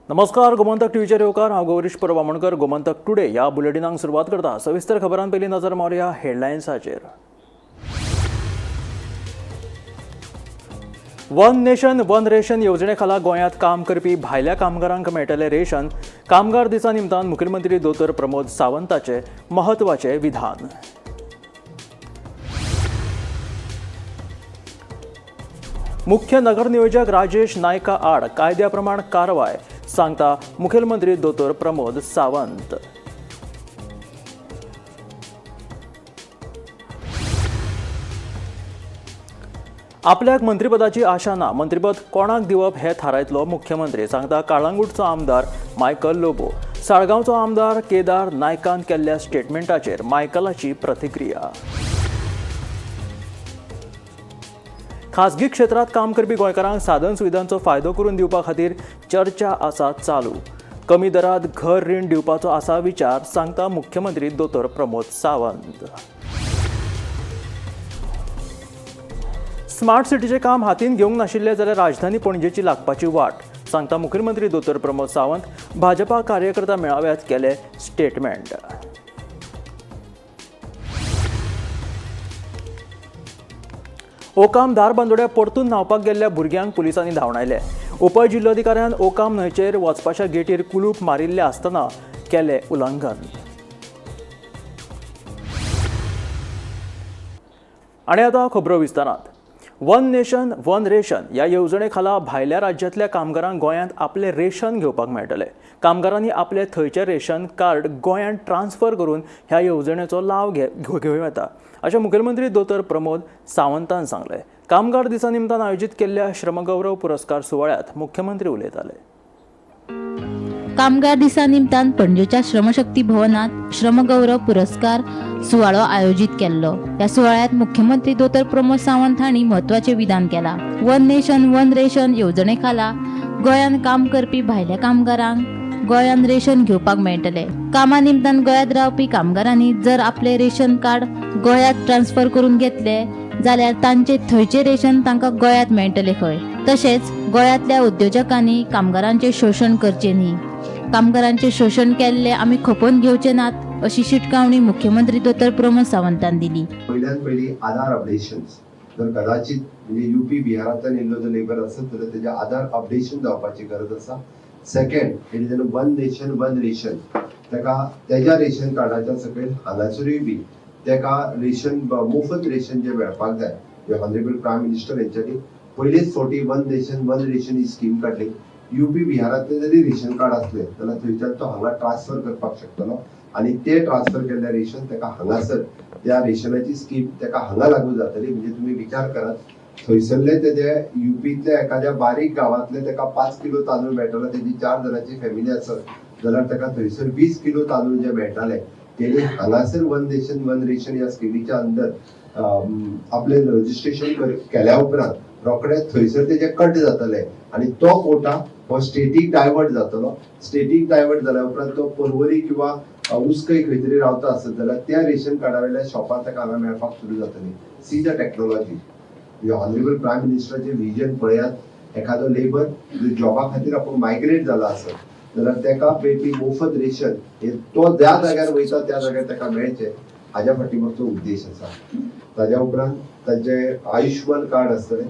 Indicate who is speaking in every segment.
Speaker 1: नमस्कार, गोमंतक टीव्हीचे रेवकार हांव गौरीश परवामणकर. गोमंतक टुडे या बुलेटिनाक सुरवात करता. सविस्तर खबरां पयलीं नजर मारूया हेडलायन्साचेर. वन नेशन वन रेशन येवजणे खाला गोंयांत काम करपी भायल्या कामगारांक मेळटले रेशन. कामगार दिसा निमतान मुखेलमंत्री दोतोर प्रमोद सावंताचे महत्वाचे विधान. मुख्य नगर नियोजक राजेश नायका आड कायद्या प्रमाण कारवाय सांगता मुखेलमंत्री दोतोर प्रमोद सावंत. आपल्याक मंत्रीपदाची आशा ना, मंत्रीपद कोणाक दिवप हे थारायतलो मुख्यमंत्री सांगता काळंगूटचो आमदार मायकल लोबो. साळगांवचो आमदार केदार नायकान केल्ल्या स्टेटमेंटाचेर मायकलाची प्रतिक्रिया. खासगी क्षेत्रात काम करपी गोंयकारांक साधन सुविधांचो फायदो करून दिवपा खातीर चर्चा आसा चालू. कमी दरात घर रीण दिवपाचो आसा विचार सांगता मुख्यमंत्री दोतोर प्रमोद सावंत. स्मार्ट सिटीचे काम हातीन घेवंक नाशिल्ले जाल्यार राजधानी पणजेची लागपाची वाट सांगता मुखेलमंत्री दोतोर प्रमोद सावंत. भाजपा कार्यकर्ता मेळाव्यात केले स्टेटमेंट. ओकाम धारबांदोड्या परतून न्हावपाक गेल्ल्या भुरग्यांक पुलिसांनी धांवडायले. उपजिल्लोधिकाऱ्यान ओकाम न्हंयचेर वचपाच्या गेटीर कुलूप मारिल्ले आसतना केले उल्लंघन. आनी आतां खबरो विस्तारांत. वन नेशन वन रेशन ह्या येवजणे खाला भायल्या राज्यांतल्या कामगारांक गोंयांत आपले रेशन घेवपाक मेळटले. कामगारांनी आपले थंयचे रेशन कार्ड गोंयांत ट्रान्स्फर करून ह्या येवजणेचो लाव घेवंक येता अशें मुखेलमंत्री दोतोर प्रमोद सावंतान सांगलें. कामगार दिसा निमतान आयोजीत केल्ल्या श्रमगौरव पुरस्कार सुवाळ्यात मुख्यमंत्री उलयताले.
Speaker 2: कामगार दिसा निमतान पणजेच्या श्रमशक्ती भवनात श्रमगौरव पुरस्कार सुवाळो आयोजित केल्लो. या सुवाळ्यात मुख्यमंत्री दोतोर प्रमोद सावंत हांणी महत्वाचे विधान केला. वन नेशन वन रेशन येवजणे खाला गोंयांत काम करपी भायल्या कामगारांक गोंयांत रेशन घेवपाक मेळटले. कामा निमतान गोंयांत रावपी कामगारांनी जर आपले रेशन कार्ड गोंयांत ट्रान्स्फर करून घेतले जाल्यार तांचे थंयचे रेशन तांकां गोंयांत मेळटले खंय. तशेंच गोंयांतल्या उद्योजकांनी कामगारांचे शोशण करचे न्ही. कामगारांचे शोषण केल्ले आमी खपोवन घेवचे नात अशी शिटकावणी मुख्यमंत्री दोतोर प्रमोद सावंतान दिली.
Speaker 3: पहिल्यान पयली आधार अपडेशन्स जर कदाचित म्हणजे यूपी बिहारांतल्यान येयल्लो जो लेबर आसत जाल्यार तेजे आधार अपडेशन जावपाची गरज आसा. Second it is one nation one ration तेका तेज्या रेशन कार्डाच्या सकयल हांगासरूय बी तेका रेशन मोफत रेशन जे मेळपाक जाय. जे ऑनरेबल प्रायम मिनिस्टर हेंच्यांनी पयलीच फावटी वन नेशन वन रेशन ही स्कीम काडली. यूपी बिहारांतले जरी रेशन कार्ड असले जाल्यार थंयच्यान तो हांगा ट्रान्सफर करपाक शकतलो आणि ते ट्रान्सफर केल्ले रेशन तेका हांगासर त्या रेशनाची स्कीम तेका हांगा लागू जातली. म्हणजे तुम्ही विचार करात थंयसरले तेजे यूपीतल्या एखाद्या बारीक गावातले तेका 5 किलो तांदूळ मेळटलो. तेजी 4 जणांची फॅमिली आसत जाल्यार तेका थंयसर 20 किलो तांदूळ जे मेळटाले तेणी हांगासर वन नेशन वन रेशन या स्किमीच्या अंडर आपले रजिस्ट्रेशन केल्या उपरांत रोखडेच थंयसर तेजे कट जातले आणि तो कोटा हो स्टेटीक डायवर्ट जातलो. स्टेटीक डायवर्ट जाल्या उपरांत तो पर्वरी किंवा उस्कय खंय तरी रावता आसत जाल्यार त्या रेशन कार्डा वयल्या शॉपार ताका हांगा मेळपाक सुरू जातली. See the technology. Honourable prime मिनिस्टराचे विजन पळयात. एखादो लेबर जॉबा खातीर आपूण मायग्रेट जाला आसत जाल्यार तेका मेळपी मोफत रेशन हे तो ज्या जाग्यार वयता त्या जाग्यार तेका मेळचे हाज्या फाटीमागचो उद्देश आसा. ताज्या उपरांत तांचे आयुष्यमान कार्ड आसतले,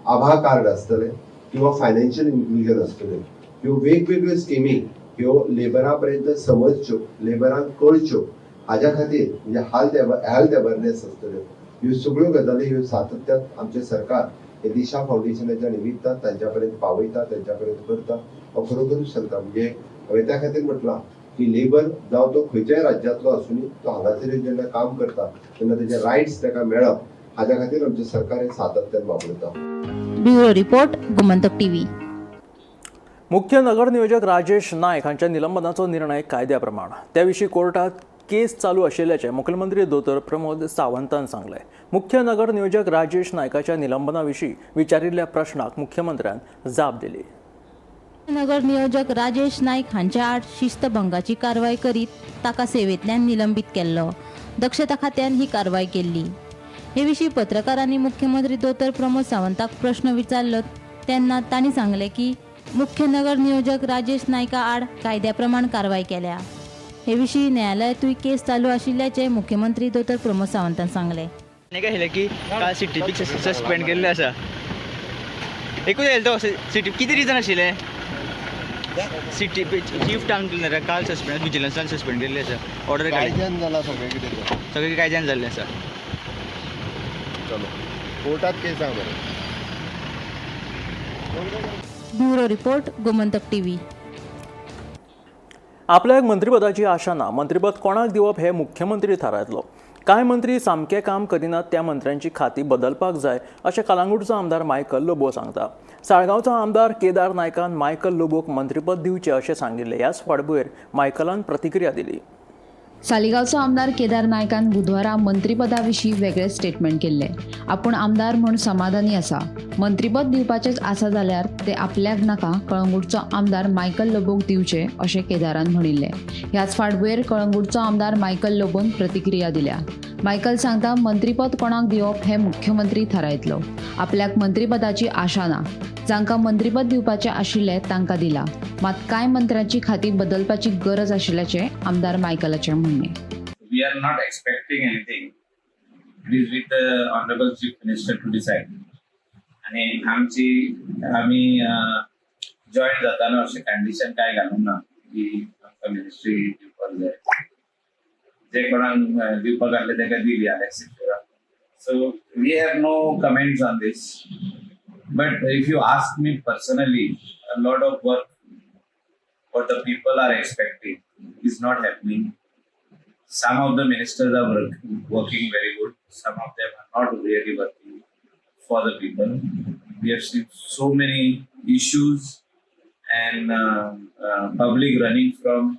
Speaker 3: आभा कार्ड आसतले किंवा फायनान्शियल इन्क्लुजन आसतले. ह्यो वेगवेगळ्यो स्किमी ह्यो लेबरा पर्यंत समजच्यो, लेबरांक कळच्यो हाज्या खातीर म्हणजे हेल्थ अवेअरनेस आसतल्यो. ह्यो सगळ्यो गजाली ह्यो सातत्यान आमचे सरकार हे दिशा फाउंडेशनाच्या निमित्तान तांच्या पर्यंत पावयता, तांच्या पर्यंत करता. हो खरोखरूच चलता. म्हणजे हांवें त्या खातीर म्हटलां की लेबर जावं तो खंयच्याय राज्यांतलो आसूनी तो हांगासर जेन्ना काम करता तेन्ना तेजे रायट्स ताका मेळप हाज्या खातीर आमचें सरकार हे सातत्यान वापरता.
Speaker 2: Bureau report, Gomantak TV.
Speaker 1: मुख्य नगर नियोजक राजेश नायक हांच्या निलंबनाचो निर्णय कायद्या प्रमाण. त्या विशीं कोर्टात केस चालू आशिल्ल्याचें मुखेलमंत्री दोतोर प्रमोद सावंतान सांगलें. मुख्य नगर नियोजक राजेश नायकाच्या निलंबना विशीं विचारिल्ल्या प्रश्नाक मुख्यमंत्र्यान जाप दिली.
Speaker 2: नगर नियोजक राजेश नाईक हांच्या आड शिस्तभंगाची कारवाय करीत ताका सेवेंतल्यान निलंबीत केल्लो. दक्षता खात्यान ही कारवाय केल्ली. हे विशीं पत्रकारांनी मुख्यमंत्री दोतर प्रमोद सावंताक प्रश्न विचारलो तेन्ना तांणी सांगले की मुख्य नगर नियोजक राजेश नाईका आड कायद्या प्रमाण कारवाय केल्या. हे विशीं न्यायालयातूय केस चालू आशिल्ल्याचे मुख्यमंत्री दोतर प्रमोद सावंतान सांगले.
Speaker 4: काय आशिल्लें की काल CTP सस्पेंड केल्लें आसा. एकूच येयलो तो CTP कितें रिजन आशिल्लें? CTP चीफ टाउन क्लिनर काल सस्पेंड विजिलन्सान सस्पेंड केल्लें आसा. ऑर्डर
Speaker 5: कायद्यान जाला सगळें कितें तें.
Speaker 4: सगळें कायद्यान जाल्लें आसा.
Speaker 5: चलो कोर्टात केस आहा बरें.
Speaker 2: Bureau report Gomantak TV.
Speaker 1: आपल्याक मंत्रिपदाची आशा ना. मंत्रिपद कोणाक दिवप हे मुख्यमंत्री थारायतलो. कांय मंत्री सामकें काम करिनात त्या मंत्र्यांची खाती बदलपाक जाय अशें कलांगूटचो आमदार मायकल लोबो सांगता. साळगांवचो आमदार केदार नायकान मायकल लोबोक मंत्रिपद दिवचें अशें सांगिल्लें. ह्याच फाटभुंयेर मायकलान प्रतिक्रिया दिली.
Speaker 6: सालिगांवचो आमदार केदार नायकान बुधवारा मंत्रिपदा विशीं वेगळें स्टेटमेंट केल्लें. आपूण आमदार म्हूण समाधानी आसा. मंत्रिपद दिवपाचेंच आसा जाल्यार ते आपल्याक नाका कळंगूटचो आमदार मायकल लोबोक दिवचें अशें केदारान म्हणिल्लें. ह्याच फाटभुंयेर कळंगूटचो आमदार मायकल लोबोन प्रतिक्रिया दिल्या. मायकल सांगता मंत्रिपद कोणाक दिवप हें मुख्यमंत्री थारायतलो. आपल्याक मंत्रिपदाची आशा ना. जांकां मंत्रिपद दिवपाचें आशिल्लें तांकां दिलां. मात कांय मंत्र्यांची खाती बदलपाची गरज आशिल्ल्याचें आमदार मायकलाचें म्हणणें.
Speaker 7: We are not expecting anything. It is with the Honorable Chief Minister to decide. आणि आम्ही जॉईन जाताना अशें कंडिशन काय घालूंक ना की आमकां मिनिस्ट्री दिवपाक जाय. जे कोणाक दिवपाक आहले ताका दिली accept. So we have no comments on this. But if you ask me personally, a lot of work what the people are expecting is not happening. Some of the ministers are working very good. Some of them are not really working for the people. We have seen so many issues and public running from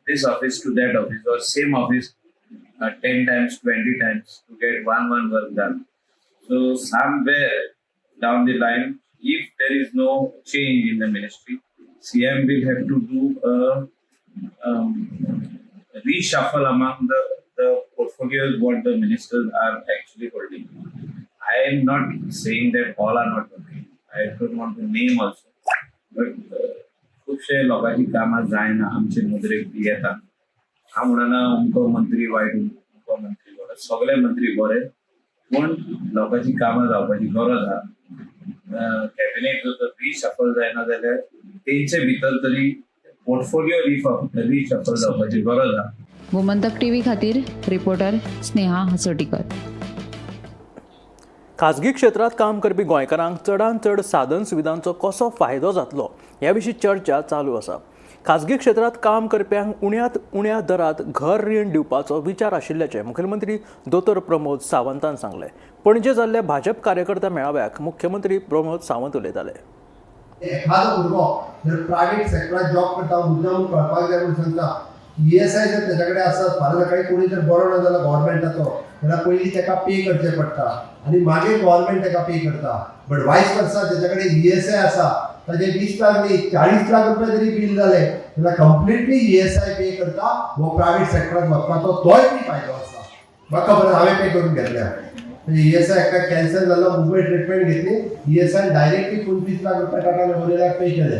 Speaker 7: this office to that office or same office 10 times, 20 times to get one work done. So somewhere down the line, if there is no change in the ministry, CM will have to do a reshuffle among the portfolios what the ministers are actually holding. I am not saying that all are not working. I don't want to name also. But खुबशे लोकांची कामां जायना. आमचे नदरेक येता. हांव म्हणना अमको मंत्री वायट अमको मंत्री बरो. सगळे मंत्री बरे पूण लोकांची कामां जावपाची गरज आहा. कॅबिनेट जर रिशफल जायना जाल्यार तेंचे भितर तरी पोर्टफोलिओ रिशफल जावपाची गरज आहा.
Speaker 6: गोमंतक टीव्ही खातीर रिपोर्टर स्नेहा हसोटीकर.
Speaker 1: खाजगी क्षेत्रात काम करपी गोंयकारांक चडांत चड साधन सुविधांचो कसो फायदो जातलो ह्या विशीं चर्चा चालू आसा. खाजगी क्षेत्रात काम करप्यांक उण्यांत उण्या दरात घर रीण दिवपाचो विचार आशिल्ल्याचें मुखेलमंत्री दोतर प्रमोद सावंतान सांगलें. पणजे जाल्ल्या भाजप कार्यकर्ता मेळाव्याक मुख्यमंत्री प्रमोद सावंत उलयताले.
Speaker 3: एखादो भुरगो जर प्रायव्हेट सेक्टरात जॉब करता मुद्दाम कळपाक जाय म्हणून सांगता ESI जर त्याच्या कडेन आसत फाल्यां सकाळी कोणी जर बरो ना जाल्यार गव्हर्नमेंटाचो जाल्यार पयलीं ताका पे करचें पडटा आनी मागीर गव्हर्नमेंट ताका पे करता. बट वायस वर्सा त्याच्या कडेन ESI आसा ताजे 20 लाख न्ही 40 लाख रुपया जरी बील जाले जाल्यार कंप्लिटली ESI पे करता हो प्रायव्हेट सेक्टरात वचपाचो तोय बी फायदो आसा. म्हाका खबर हांवें पे करून घेतल्या. म्हणजे ESI एका कॅन्सर जाल्लो मुंबय ट्रिटमेंट घेतली ESI डायरेक्टली 25 लाख रुपया टाटा मेमोरियलाक पे केले.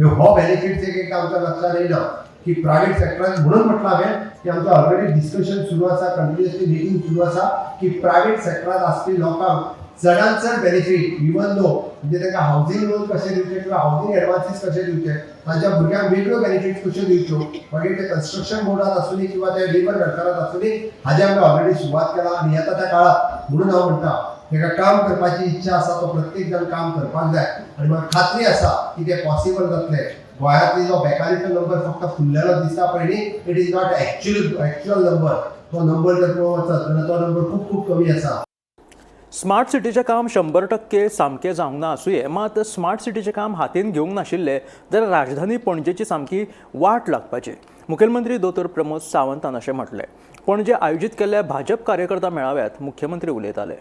Speaker 3: हो बेनिफिट्स एक आमच्या लक्षात येयना की प्रायव्हेट सेक्टरात म्हणून म्हटलं हांवें की आमचं ऑलरेडी डिस्कशन सुरू आसा कंटिन्युअसली मिटींग सुरू आसा की प्रायव्हेट सेक्टरात आसपी लोकांक चडांत चड बेनिफीट इवन दो म्हणजे ताका हावजींग लोन कशें दिवचे किंवा हावजींग एडवान्सीस कशें दिवचे तांच्या भुरग्यांक वेगळ्यो बेनिफिट्स कश्यो दिवच्यो मागीर ते कन्स्ट्रक्शन बोर्डात आसुनी किंवा ते लेबर वेलफेअरात आसुनी हाजे आमकां ऑलरेडी सुरवात केला आनी येता त्या काळात म्हणून हांव म्हणटा ताका काम करपाची इच्छा आसा तो प्रत्येक जण काम करपाक जाय आनी म्हाका खात्री आसा की ते पॉसिबल जातलें. गोंयांतली जो बेकारीचो नंबर फक्त फुल्लेलो दिसता पळय न्ही it is not actual number. तो नंबर जर पळोवंक वचत जाल्यार तो नंबर खूब खूब कमी आसा.
Speaker 1: स्मार्ट सिटीचें काम 100% सामकें जावंक ना आसूंये मात स्मार्ट सिटीचें काम हातीन घेवंक नाशिल्लें जाल्यार राजधानी पणजेची सामकी वाट लागपाची. मुखेलमंत्री दोतर प्रमोद सावंतान अशें म्हटलें. पणजे आयोजीत केल्ल्या भाजप कार्यकर्ता मेळाव्यात मुख्यमंत्री उलयताले.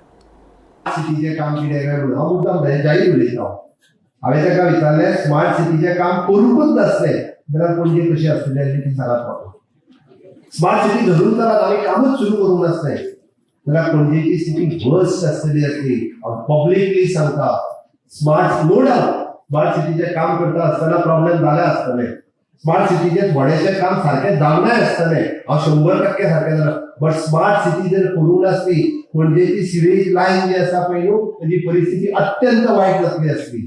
Speaker 3: सिटीचें काम कितें काय म्हणून हांव मुद्दाम बेजारी उलयता हांवें ताका विचारलें स्मार्ट सिटीचें काम करूंकच नासलें जाल्यार पणजे कशी आसतली आसली ती सांगात म्हाका. स्मार्ट सिटी धरून जाल्यार आमी कामच सुरू करूंक नासलें जाल्यार पणजेची सिटी वर्स्ट आसतली. पब्लिकली सांगता स्मार्ट नो डाउट स्मार्ट सिटीचें काम करता आसतना प्रॉब्लेम जाले आसतले. स्मार्ट सिटीचें थोडेशें काम सारकें जावनाय आसतलें. हांव 100% सारकें जालां. बट स्मार्ट सिटी जर करूंक नासली पणजेची सिवेज लायन जी आसा पळय न्हू ताची परिस्थिती अत्यंत वायट जातली आसली.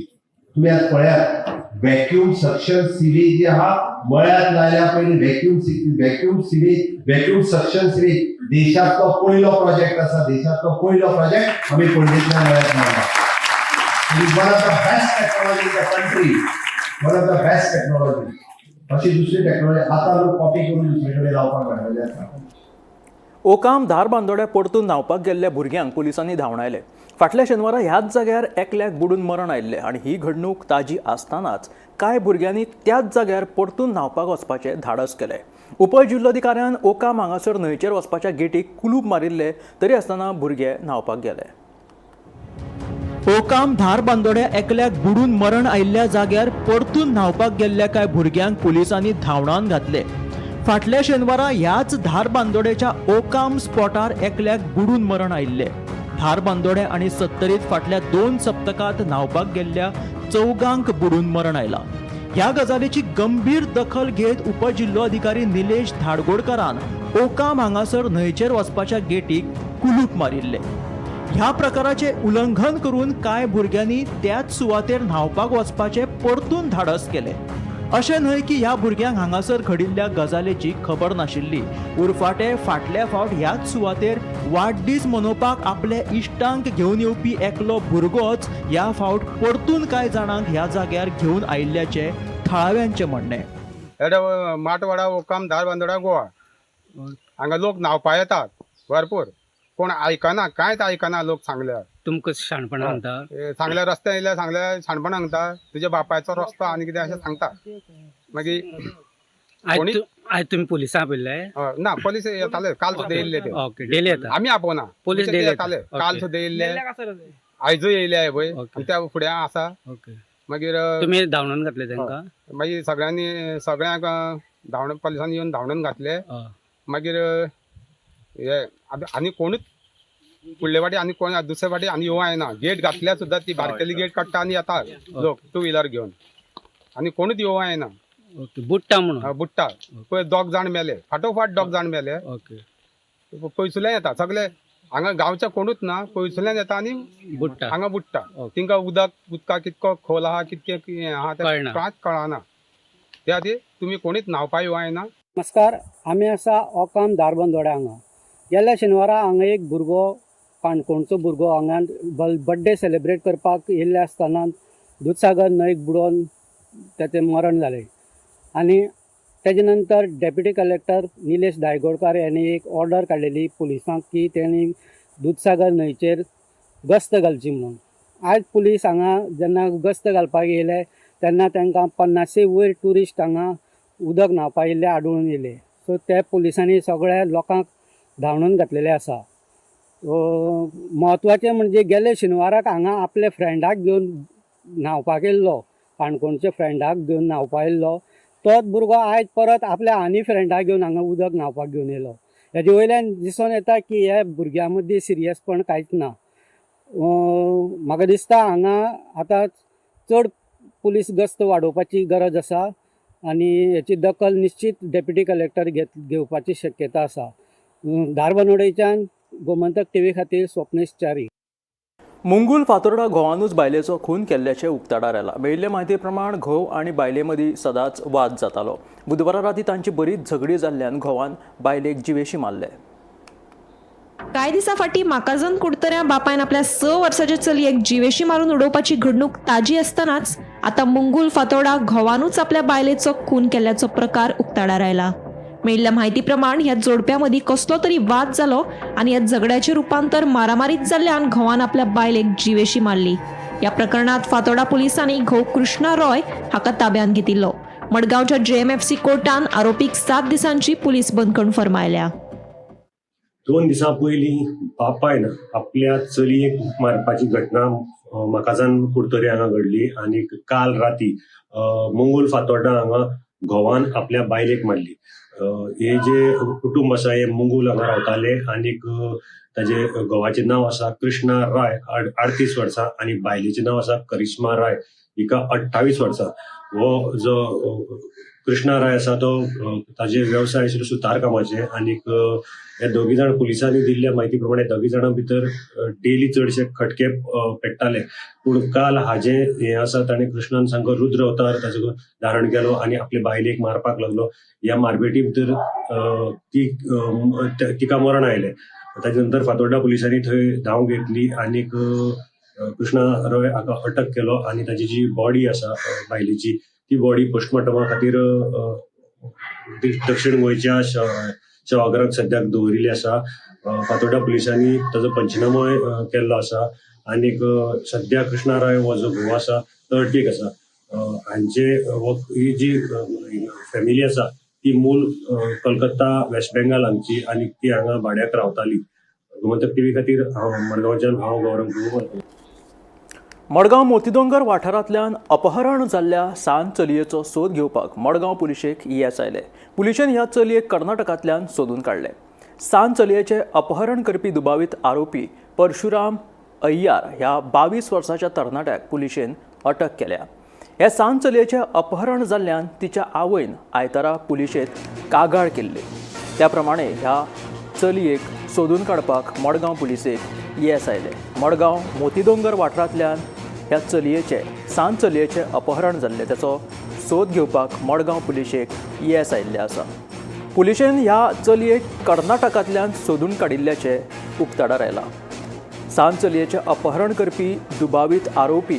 Speaker 3: तुम्ही आज पळयात व्हॅक्यूम सक्शन सिवेज जी आहा मळ्यात लायल्या पयलीं व्हॅक्यूम सक्शन सिवेज देशांतलो पयलो प्रोजेक्ट आसा. देशांतलो पयलो प्रोजेक्ट आमी पणजेंतल्या मळ्यात लायला. One of the best technology in the country. One of the best technology. अशी दुसरी टेक्नॉलॉजी आता लोक कॉपी करून दुसरे कडेन लावपाक मेळटले आसा.
Speaker 1: ओकाम धार बांदोड्या परतून न्हांवपाक गेल्ल्या भुरग्यांक पुलिसांनी धांवडायले. फाटल्या शेनवारा ह्याच जाग्यार एकल्याक बुडून मरण आयिल्लें आनी ही घडणूक ताजी आसतनाच कांय भुरग्यांनी त्याच जाग्यार परतून न्हांवपाक वचपाचें धाडस केलें. उपजिल्लोधिकाऱ्यान ओकाम हांगासर न्हंयचेर वचपाच्या गेटीक कुलूप मारिल्ले तरी आसतना भुरगे न्हांवपाक गेले. ओकाम धार बांदोड्या एकल्याक बुडून मरण आयिल्ल्या जाग्यार परतून न्हांवपाक गेल्ल्या कांय भुरग्यांक पुलिसांनी धांवडावन घातले. फाटल्या शेनवारा ह्याच धार बांदोड्याच्या ओकाम स्पॉटार एकल्याक बुडून मरण आयिल्ले. धार बांदोडे आनी सत्तरीत फाटल्या 2 सप्तकांत न्हांवपाक गेल्ल्या 4 बुडून मरण आयलां. ह्या गजालीची गंभीर दखल घेत उपजिल्लो अधिकारी निलेश धाडगोडकारान ओकाम हांगासर न्हंयचेर वचपाच्या गेटीक कुलूप मारिल्ले. ह्या प्रकाराचे उल्लंघन करून कांय भुरग्यांनी त्याच सुवातेर न्हांवपाक वचपाचे परतून धाडस केले. अशें न्हय की ह्या भुरग्यांक हांगासर घडिल्ल्या गजालेची खबर नाशिल्ली. उरफाटे फाटल्या फावट ह्याच सुवातेर वाडदीस मनोवपाक आपले इश्टांक घेवन येवपी एकलो भुरगोच ह्या फावट परतून कांय जाणांक ह्या जाग्यार घेवन आयिल्ल्याचे थळाव्यांचें म्हणणें.
Speaker 8: माटवाडा ओकाम धार बांदोडा गोवा हांगा लोक न्हांवपा येतात भरपूर. कोण आयकना कांयच आयकना. लोक सांगल्यार
Speaker 9: तुमकां शाणपण सांगता
Speaker 8: सांगल्यार रस्ते येयल्यार सांगल्यार शाणपण सांगता. तुज्या बापायचो रस्तो आनी कितें अशें सांगता. मागीर
Speaker 9: आयज तुमी पुलिसां आपयल्ले?
Speaker 8: ना पुलीस येताले काल सुद्दां येयल्ले ते.
Speaker 9: ओके डेली येता
Speaker 8: आमी आपोवना
Speaker 9: पुलीस डेली
Speaker 8: येताले. काल सुद्दां येयल्ले आयजूय येयले पळय त्या फुडें आसा.
Speaker 9: ओके
Speaker 8: मागीर
Speaker 9: तुमी धांवडावन घातले तांकां?
Speaker 8: मागीर सगळ्यांक धांवण पुलिसांनी येवन धांवडावन घातले. मागीर हे आनी कोणूच फुडले फाटी आनी कोण दुसरे फाटी आनी येवं येना. गेट घातल्यार सुद्दां ती बारकेली गेट काडटा आनी येतात लोक 2 व्हिलर घेवन. आनी कोणूच येवं येना.
Speaker 9: ओके बुट्टा म्हणून
Speaker 8: बुट्टा पळय 2 जाण मेले. फाटोफाट 2 जाण मेले.
Speaker 9: ओके
Speaker 8: पयसुल्यान येता सगळे. हांगा गांवचे कोणूच ना. पयसुल्यान येता आनी
Speaker 9: बुट्टा
Speaker 8: हांगा बुट्टा. तिंका उदका कितको खोल आहा कितके आहा तें कांयच कळना. त्या खातीर तुमी कोणीच न्हांवपा येवं येना.
Speaker 10: नमस्कार. आमी आसा ओकाम धार बांदोड्या हांगा. गेल्या शेनवारा हांगा एक भुरगो काणकोणचो भुरगो हांगा बर्थडे सेलिब्रेट करपाक येयल्ले आसतना दूदसागर न्हंयक बुडोवन ताचें मरण जालें. आनी तेजे नंतर डेप्युटी कलेक्टर निलेश धायगोडकार यांनी एक ऑर्डर काडलेली पुलिसांक की तेणी दूदसागर न्हंयचेर गस्त घालची म्हणून. आयज पुलीस हांगा जेन्ना गस्त घालपाक येयले तेन्ना तांकां 50 वयर ट्युरिस्ट हांगा उदक न्हांवपाक येयल्ले आढळून येयले. सो त्या पुलिसांनी सगळ्या लोकांक धांवडावन घातलेले आसा. म्हत्वाचें म्हणजे गेले शेनवाराक हांगा आपल्या फ्रेंडाक घेवन न्हांवपाक येयल्लो. काणकोणच्या फ्रेंडाक घेवन न्हांवपाक येयल्लो तोच भुरगो आयज परत आपल्या आनी फ्रेंडाक घेवन हांगा उदक न्हांवपाक घेवन येयलो. हेजे वयल्यान दिसून येता की ह्या भुरग्यां मदीं सिरियसपण कांयच ना. म्हाका दिसता हांगा आतां चड पुलीस गस्त वाडोवपाची गरज आसा आनी हेची दखल निश्चित डेप्युटी कलेक्टर घेवपाची शक्यता आसा. धार बांदोडेच्यान गोमंतक टीव्ही खातीर स्वप्नेश च्यारी.
Speaker 1: मुंगूल फातोर्डा घोवानूच बायलेचो खून केल्ल्याचे उक्ताडार आयला. मेळिल्ले म्हायती प्रमाण घोव आनी बायले मदीं सदांच वाद जातालो. बुधवारा राती तांची बरीच झगडी जाल्ल्यान घोवान बायलेक जिवेशी मारले.
Speaker 11: कांय दिसा फाटीं माकाजन कुडतऱ्या बापायन आपल्या 6 वर्साचे चलयेक जिवेशी मारून उडोवपाची घडणूक ताजी आसतनाच आतां मुंगूल फातोर्डा घोवानूच आपल्या बायलेचो खून केल्ल्याचो प्रकार उक्ताडार आयला. मेळिल्ल्या म्हायती प्रमाण ह्या जोडप्या मदीं कसलो तरी वाद जालो आनी ह्या झगड्याचें रुपांतर मारामारीत जाल्ल्यान घोवान आपल्या बायलेक जिवेशी मारली. ह्या प्रकरणात फातोर्डा पुलिसांनी घोव कृष्णा रॉय हाका ताब्यात घेतिल्लो. मडगांवच्या JMFC कोर्टान आरोपीक 7 दिसांची पुलीस बंदखण फर्मायल्या.
Speaker 12: 2 दिसां पयलीं बापायन आपल्या चलयेक मारपाची घटना माकाजान कुडतरी हांगा घडली आणि काल राती मंगोल फातोड्डा हांगा घोवान आपल्या बायलेक मारली. हे जे कुटुंब आसा हे मंगोल हांगा रावताले आणि ताजे घोवाचें नांव आसा कृष्णा राय 38 वर्सां आणि बायलेचें नांव आसा करिश्मा राय हिका 28 वर्सां. हो जो कृष्णा राय आसा तो ताजे व्यवसाय आशिल्लो सुतार कामाचे आणि हे दोगी जाण पुलिसांनी दिल्ल्या म्हायती प्रमाणे दोगी जाणां भितर डेली चडशे खटके पेट्टाले. पूण काल हाजे हे आसा ताणें कृष्णान सामको रुद्र अवतार ताजो धारण केलो आणि आपले बायलेक मारपाक लागलो. ह्या मारपेटी भितर तिका मरण आयलें. ताजे नंतर फातोड्डा पुलिसांनी थंय धांव घेतली आणि कृष्णा रॉय हाका अटक केलो आणि ताजी जी बॉडी आसा बायलेची ती बॉडी पोस्टमॉर्टमा खातीर दक्षिण गोंयच्या शवागाराक सद्याक दवरिल्ली आसा. फातोड्डा पुलिसांनी ताजो पंचनामोय केल्लो आसा आणि सध्या कृष्णा राय हो जो घोव आसा तो अटकेक आसा. हांचे ही जी फॅमिली आसा ती मूळ कलकत्ता वेस्ट बेंगाल हांगची आणि ती हांगा भाड्याक रावताली. गोमंतक टीव्ही खातीर मडगांवच्यान हांव गौरव गुरुमल.
Speaker 1: मडगांव मोतीदोंगर वाठारांतल्यान अपहरण जाल्ल्या सांत चलयेचो सोद घेवपाक मडगांव पुलिशेक येस आयले. पुलिशेन ह्या चलयेक कर्नाटकांतल्यान सोदून काडले. सांत चलयेचे अपहरण करपी दुबावीत आरोपी परशुराम अय्यार ह्या 22 वर्साच्या तरणाट्याक पुलिशेन अटक केल्या. ह्या सांत चलयेचे अपहरण जाल्ल्यान तिच्या आवयन आयतारा पुलिशेंत कागाळ केल्ली. त्या प्रमाणे ह्या चलयेक सोदून काडपाक मडगांव पुलिसेक येस आयले. मडगांव मोतीदोंगर वाठारांतल्यान ह्या चलयेचे सांत चलयेचे अपहरण जाल्ले त्याचो सोद घेवपाक मडगांव पुलिशेक येस आयिल्ले आसा. पुलिशेन ह्या चलयेक कर्नाटकांतल्यान सोदून काडिल्ल्याचे उक्ताडार आयला. सांत चलयेचे अपहरण करपी दुबावीत आरोपी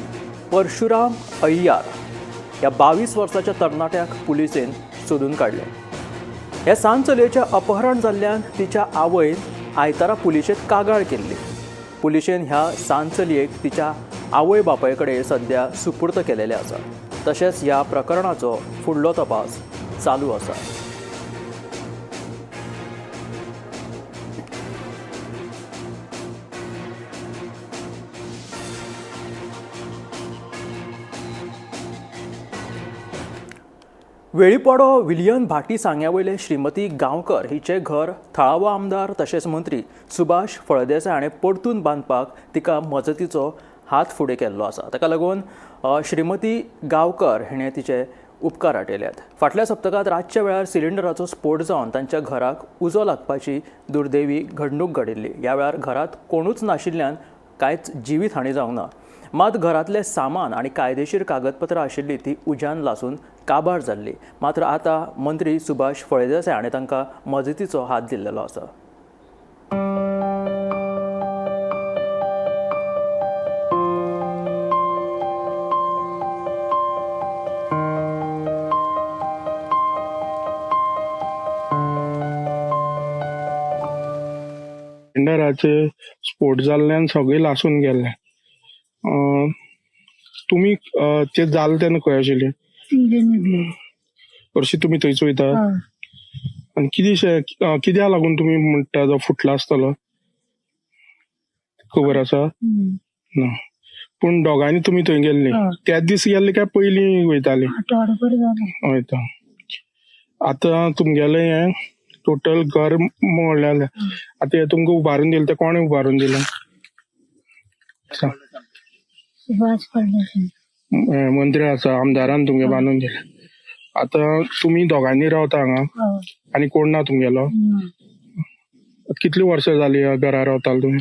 Speaker 1: परशुराम अय्यार ह्या 22 वर्साच्या तरणाट्याक पुलिसेन सोदून काडले. ह्या सांत चलयेचे अपहरण जाल्ल्यान तिच्या आवयन आयतारा पुलिशेंत कागाळ केल्ली. पुलिशेन ह्या सांत चलयेक तिच्या आवय बापाय कडेन सध्या सुपूर्द केलेले आसा. तशेंच ह्या प्रकरणाचो फुडलो तपास चालू आसा. वेळीपडो विलियन भाटी सांग्यावयले श्रीमती गांवकर हिचे घर थळावो आमदार तशेंच मंत्री सुभाष फळदेसाय हाणें परतून बांदपाक तिका मजतीचो हात फुडें केल्लो आसा. ताका लागून श्रीमती गांवकर हिणें तिचे उपकार आटयल्यात. फाटल्या सप्तकांत रातच्या वेळार सिलिंडराचो स्फोट जावन तांच्या घराक उजो लागपाची दुर्दैवी घडणूक घडिल्ली. ह्या वेळार घरांत कोणूच नाशिल्ल्यान कांयच जिवीत हानी जावंक ना. मात घरांतले सामान आणि कायदेशीर कागदपत्रां आशिल्ली ती उज्यान लासून काबार जाल्ली. मात्र आतां मंत्री सुभाष फळदेसाय हाणें तांकां मजतीचो हात दिल्लो आसा.
Speaker 13: सिलिंडराचे स्फोट जाल्ल्यान सगळे लासून गेले. तुम्ही ते जाल तेन्ना खंय आशिल्ले? हरशी तुम्ही थंयच वयता? आनी कित्याक लागून तुम्ही म्हणटा जो फुटला आसतलो खबर आसा? ना. पूण दोगांनी तुम्ही थंय गेल्ली? त्याच दीस गेल्ले काय पयलीं वयताली? वयता. आतां तुमगेलें हें टोटल घर मोडलें. आतां हे तुमकां उबारून दिलें ते कोणें उबारून दिलें? मंत्री आसा आमदारान तुमगे बांदून दिले. आता तुम्ही दोगांनी रावता हांगा आनी कोण ना तुमगेलो? कितली वर्सां जाली घरा रावताल तुम्ही?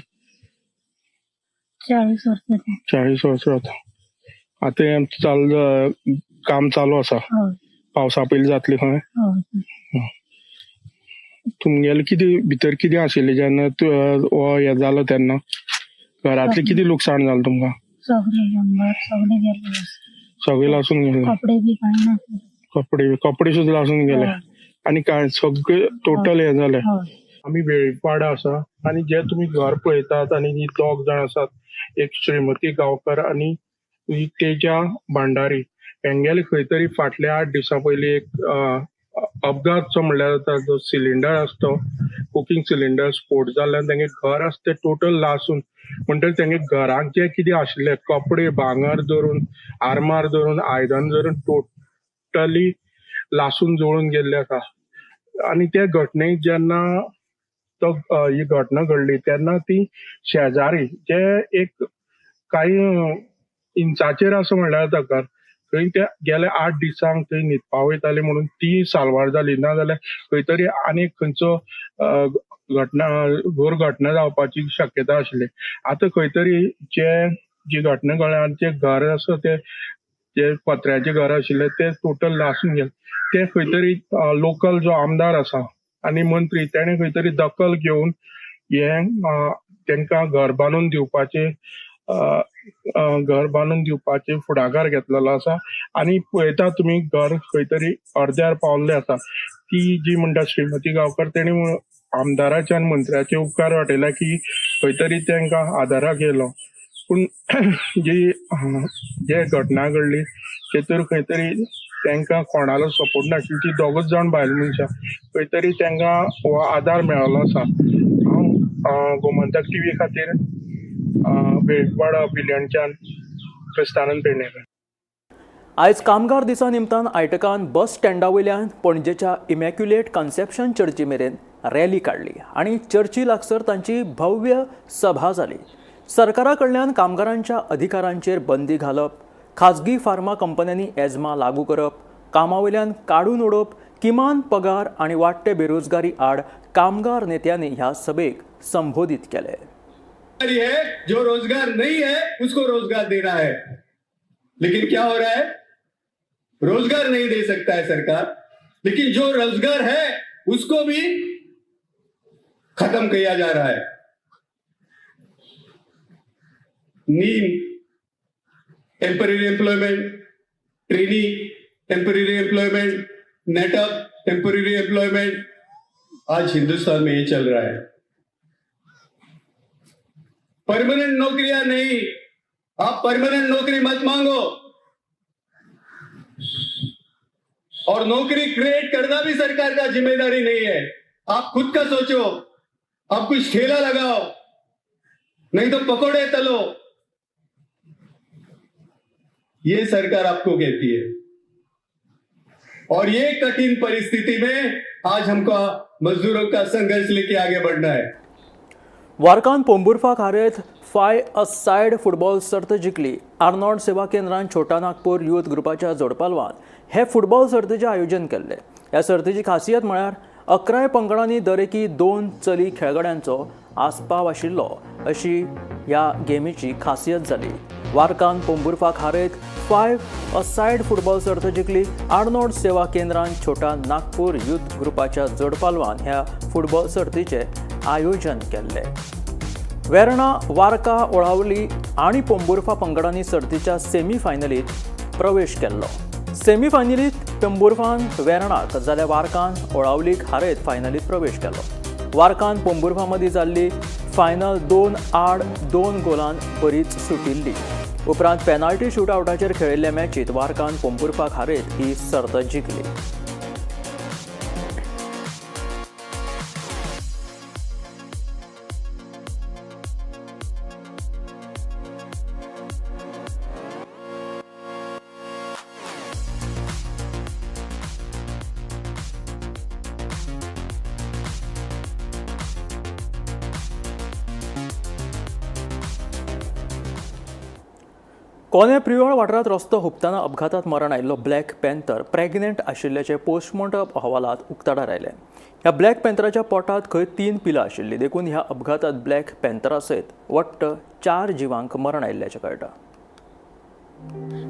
Speaker 13: 40 वर्सां रावता. आता काम चालू आसा? पावसा पयलीं जातली खंय? तुमगेले भितर कितें आशिल्लें जेन्ना हो हे जालो तेन्ना? घरातले किती लुकसाण जालें तुमकां? सगळे लासून गेले. कपडे सुद्धा लासून गेले आणि काय सगळे टोटल हे झाले. आम्ही वेळीपाडा आसा आणि जे तुम्ही घर पळयतात आणि ही दोग जाण आसात, एक श्रीमती गांवकर आणि तेजा भांडारी, हेंगेले खंय तरी फाटल्या 8 दिसां पयलीं एक अपघात जो म्हणल्यार जाता, जो सिलिंडर आसता तो कुकिंग सिलिंडर स्फोट जाल्ल्यान तेंगे घर आसा तें टोटल लासून म्हणटकीर तेंगे घराक जे कितें आशिल्ले कपडे भांगर धरून आरमार धरून आयदन धरून टोटली लासून जळून गेल्ले आसा. आनी त्या घटनेक जेन्ना ही घटना घडली तेन्ना ती शेजारी जे एक काही इंचाचेर असं म्हणल्यार जाता थंय त्या गेल्या 8 दिसांक थंय न्हिदपा वयताली म्हणून ती साल्वार जाली, ना जाल्यार खंय तरी आनीक खंयचो घोर घटना जावपाची शक्यता आशिल्ली. आतां खंय तरी जी घटना घडल्या जे घर आसा जे पत्र्याचे घर आशिल्ले ते टोटल लासून गेले. ते खंय तरी लोकल जो आमदार आसा आनी मंत्री तेणे खंय तरी दखल घेवन तांकां घर बांदून दिवपाचे फुडाकार घेतलेलो आसा. आनी पळयता तुमी घर खंय तरी अर्द्यार पावल्ले आसा. ती जी म्हणटा श्रीमती गांवकर तेणी आमदाराचे आनी मंत्र्याचे उपकार वाटयला की खंय तरी तांकां आदाराक येयलो. पूण जे घटना घडली तेतूर खंय तरी तांकां कोणालो सपोर्ट नाशिल्लो. ती दोगूच जाण बायल मनशां खंय तरी तांकां हो आदार मेळ्ळो आसा. हांव गोमंतक टीव्ही खातीर वेळपाडा पिल्यांच्यान क्रिस्तानंद पेडणेकर.
Speaker 1: आयज कामगार दिसा निमतान आयटकान बस स्टँडा वयल्यान पणजेच्या इमॅक्युलेट कन्सेप्शन चर्ची मेरेन रॅली काडली आनी चर्ची लागसर तांची भव्य सभा जाली. सरकारा कडल्यान कामगारांच्या अधिकारांचेर बंदी घालप, खाजगी फार्मा कंपन्यांनी एजमा लागू करप, कामावयल्यान काडून उडोवप, किमान पगार आनी वाडटे बेरोजगारी आड कामगार नेत्यांनी ह्या सभेक संबोधित केले.
Speaker 14: है जो रोजगार नहीं है उसको रोजगार देना है, लेकिन क्या हो रहा है, रोजगार नहीं दे सकता है सरकार, लेकिन जो रोजगार है उसको भी खत्म किया जा रहा है. NEEM temporary employment, training temporary employment, NETAP temporary employment, आज हिंदुस्तान में ये चल रहा है. परमानेंट नौकरियां नहीं, आप परमानेंट नौकरी मत मांगो, और नौकरी क्रिएट करना भी सरकार का जिम्मेदारी नहीं है. आप खुद का सोचो, आप कुछ ठेला लगाओ, नहीं तो पकौड़े तलो, ये सरकार आपको कहती है. और ये कठिन परिस्थिति में आज हमको मजदूरों का संघर्ष लेके आगे बढ़ना है.
Speaker 1: वारकान पोंबुर्फा खारेत 5 अ सायड फुटबॉल सर्त जिखली. आर्नोल्ड सेवा केंद्रान छोटा नागपूर युथ ग्रुपाच्या जोडपालवान हे फुटबॉल सर्तीचें आयोजन केल्लें. ह्या सर्तीची खासियत म्हळ्यार 11 पंगडांनी दरेकी 2 चली खेळगड्यांचो आस्पाव आशिल्लो अशी ह्या गेमीची खासियत जाली. वारकान पोंबुर्फा खारेत 5 अ सायड फुटबॉल सर्त जिखली. आर्नोल्ड सेवा केंद्रान छोटा नागपूर युथ ग्रुपाच्या जोडपालवान ह्या फुटबॉल सर्तीचें आयोजन केल्लें. वेर्णा, वार्का, ओळावली आनी पोंबुर्फा पंगडांनी सर्तीच्या सेमी फायनलींत प्रवेश केल्लो. सेमी फायनलींत पोंबुर्फान वेर्णाक जाल्यार वार्कान ओळावलीक हारयत फायनलींत प्रवेश केलो. वार्कान पोंबुर्फा मदीं जाल्ली फायनल 2-2 गोलान बरीच सुटिल्ली. उपरांत पेनाल्टी शूटआउटाचेर खेळिल्ले मॅचींत वार्कान पोंबुर्फाक हारयत ही सर्त जिखली. कोने प्रियोळ वाठारांत रस्तो हुबताना अपघातांत मरण आयिल्लो ब्लॅक पॅन्थर प्रेग्नेंट आशिल्ल्याचे पोस्टमॉर्टम अहवालांत उक्ताडार आयले. ह्या ब्लॅक पॅन्थराच्या पोटांत खंय 3 पिलां आशिल्लीं. देखून ह्या अपघातांत ब्लॅक पॅन्थरा सयत वट्ट 4 जिवांक मरण आयिल्ल्याचें कळटा.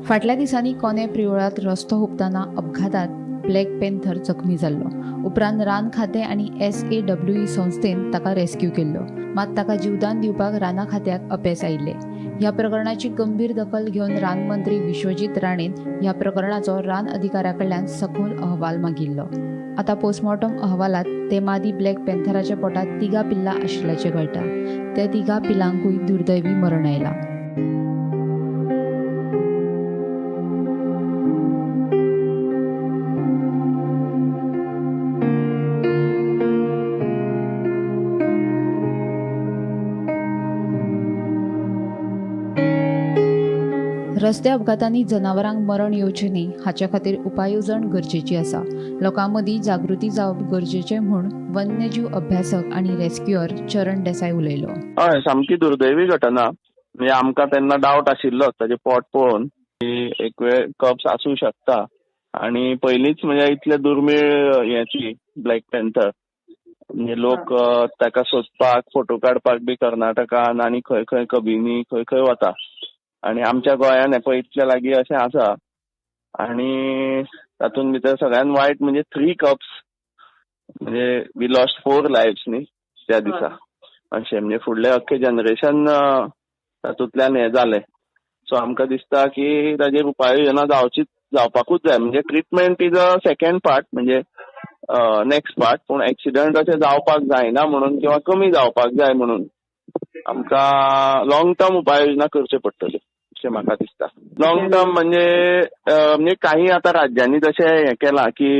Speaker 6: फाटल्या दिसांनी कोने प्रियोळात रस्तो हुबताना अपघातात ब्लॅक पॅन्थर जखमी जाल्लो. उपरांत रान खातें आनी SAWE संस्थेन ताका रेस्क्यू केल्लो. मात ताका जीवदान दिवपाक राना खात्याक अपेस आयिल्ले. ह्या प्रकरणाची गंभीर दखल घेवन रान मंत्री विश्वजीत राणेन ह्या प्रकरणाचो रान अधिकाऱ्या कडल्यान सखोल अहवाल मागिल्लो. आता पोस्टमॉर्टम अहवालात ते मादी ब्लॅक पॅन्थराच्या पोटात 3 पिल्लां आशिल्ल्याचें कळटा. त्या 3 पिलांकूय दुर्दैवी मरण आयलां. रस्ते अपघातांनी जनावरांक मरण येवचें न्ही हाच्या खातीर उपाय येवजण गरजेची आसा. लोकां मदीं जागृती जावप गरजेचें म्हूण वन्यजीव अभ्यासक आनी रेस्क्युअर चरण देसाय उलयलो.
Speaker 13: हय, सामकी दुर्दैवी घटना. म्हणजे आमकां तेन्ना डावट आशिल्लो ताजें पोट पळोवन की एक वेळ कप्स आसूं शकता. आणि पयलींच म्हणजे इतले दुर्मीळ हेची ब्लॅक पॅन्थर म्हणजे लोक ताका सोदपाक फोटो काडपाक बी कर्नाटकान आनी खंय खंय कबिनी खंय खंय वता. आणि आमच्या गोंयान हे पळय इतल्या लागीं अशें आसा. आणि तातूंत भितर सगळ्यात वायट म्हणजे 3 कप्स म्हणजे वी लॉस्ट 4 लायव्स न्ही त्या दिसा. अशें म्हणजे फुडलें अख्खें जनरेशन तातूंतल्यान हें जालें. सो आमकां दिसता की ताजेर उपाय योजना जावपाकूच जाय. म्हणजे treatment is a second part म्हणजे नेक्स्ट पार्ट. पूण एक्सिडंट अशें जावपाक जायना म्हणून किंवा कमी जावपाक जाय म्हणून आमकां लॉंग टर्म उपाय योजना करच्यो पडटल्यो अशें म्हाका दिसता. लॉंग टर्म म्हणजे काही आतां राज्यांनी तशें हें केलां की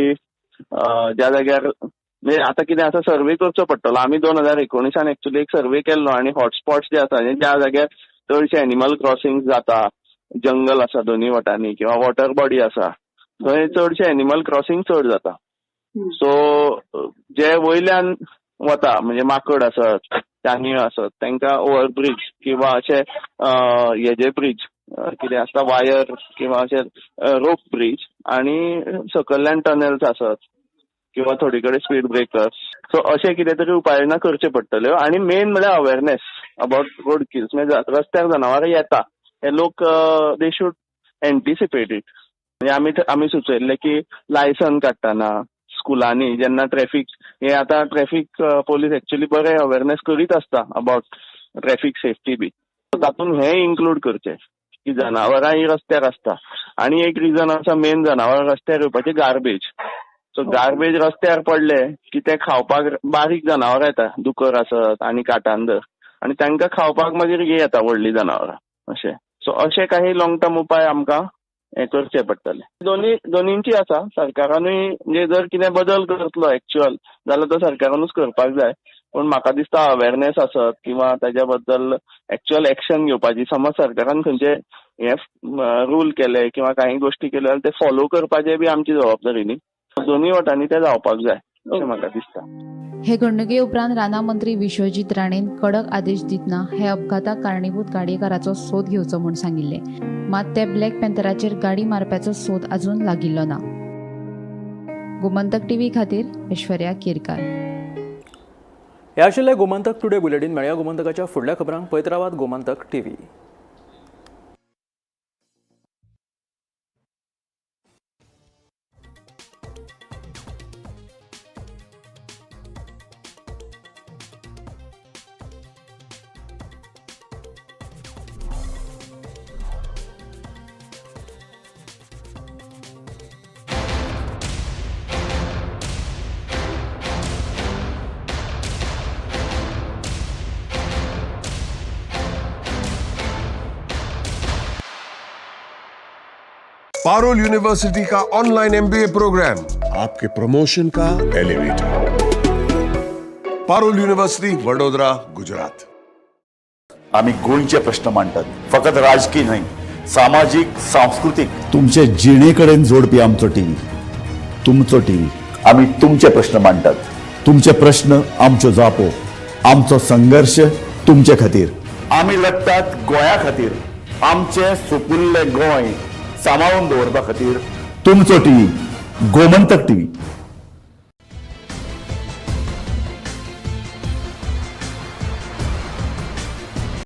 Speaker 13: ज्या जाग्यार म्हणजे आतां कितें आसा सर्वे करचो पडटलो. आमी 2019 एक्चुअली एक सर्वे केल्लो आनी हॉटस्पॉट्स जे आसा ज्या जाग्यार चडशे एनिमल क्रॉसिंग जाता, जंगल आसा दोनूय वटांनी किंवा वॉटर बॉडी आसा थंय चडशे एनिमल क्रॉसिंग चड जाता. सो जे वयल्यान वता म्हणजे माकड आसत, चान्यो आसत तांकां ओव्हरब्रिज किंवा अशे हेजे ब्रिज कितें आसता वायर किंवा अशे रोप ब्रिज आणि सकयल्यान टनल्स आसत किंवा थोडी कडेन स्पीड ब्रेकर्स. सो अशें कितें तरी उपाय योजना करच्यो पडटल्यो. आणि मेन म्हळ्यार अवेरनेस अबाउट रोड किल्स. म्हणजे रस्त्यार जनावरां येता हे लोक दे शूड एंटिसिपेट इट. म्हणजे आमी सुचयल्लें की लायसन काडटना स्कुलांनी जेन्ना ट्रॅफिक हे आतां ट्रॅफिक पोलीस एक्चुअली बरें अवेरनेस करीत आसता अबाउट ट्रॅफिक सेफ्टी बी. तातूंत हें इन्क्लूड करचें की जनावरां ही रस्त्यार आसता. आणि एक रिजन आसा मेन जनावरां रस्त्यार येवपाचें गार्बेज. सो गार्बेज रस्त्यार पडले की ते खावपाक बारीक जनावरां येता, दुकर आसत आनी काटांदर आनी तांकां खावपाक मागीर हे येता व्हडलीं जनावरां अशें. सो अशें काही लॉंग टर्म उपाय आमकां हें करचें पडटलें. दोनींची आसा. सरकारानूय म्हणजे जर कितें बदल करतलो एक्चुअल जाल्यार तो सरकारानूच करपाक जाय. पूण म्हाका दिसता अवेरनेस आसत किंवा ताज्या बद्दल एक्चुअल एक्शन घेवपाची. समज सरकारान खंयचे हे रूल केले किंवा काही गोष्टी केल्यो जाल्यार ते फॉलो करपाचें बी आमची जबाबदारी न्ही. दोनूय वटांनी ते जावपाक जाय अशें म्हाका दिसता.
Speaker 6: हे घडणुके उपरांत राना मंत्री विश्वजीत राणेन कडक आदेश दितना हे अपघाताक कारणीभूत गाडयेकाराचो सोद घेवचो म्हूण सांगिल्ले. मात ते ब्लॅक पॅन्थराचेर गाडी मारप्याचो सोद अजून लागिल्लो ना. गोमंतक टीव्ही खातीर ऐश्वर्या केरकार.
Speaker 1: हे आशिल्ले गोमंतक टुडे बुलेटिन. मेळया गोमंतकाच्या फुडल्या खबरांक पळयत रावात गोमंतक टीव्ही.
Speaker 15: पारुल यूनिवर्सिटी का ऑनलाइन MBA प्रोग्राम आपके प्रमोशन का एलिवेटर. पारुल यूनिवर्सिटी वडोदरा, गुजरात.
Speaker 16: आम्ही गोंयचे प्रश्न मांडटात, फकत राजकीय न्हय, सामाजिक सांस्कृतिक. तुमचे जिणेकडेन जोडपी आमचो टीव्ही, तुमचो टीव्ही. आम्ही तुमचे प्रश्न मांडटात. तुमचे प्रश्न आमच्यो जापो, आमचो संघर्ष तुमचे खातीर. आम्ही लढटात गोंया खातीर. आमचे सोपुल्ले गोंय सांबाळून दवरपा खातीर. तुमचो टीव्ही, गोमंतक टीव्ही.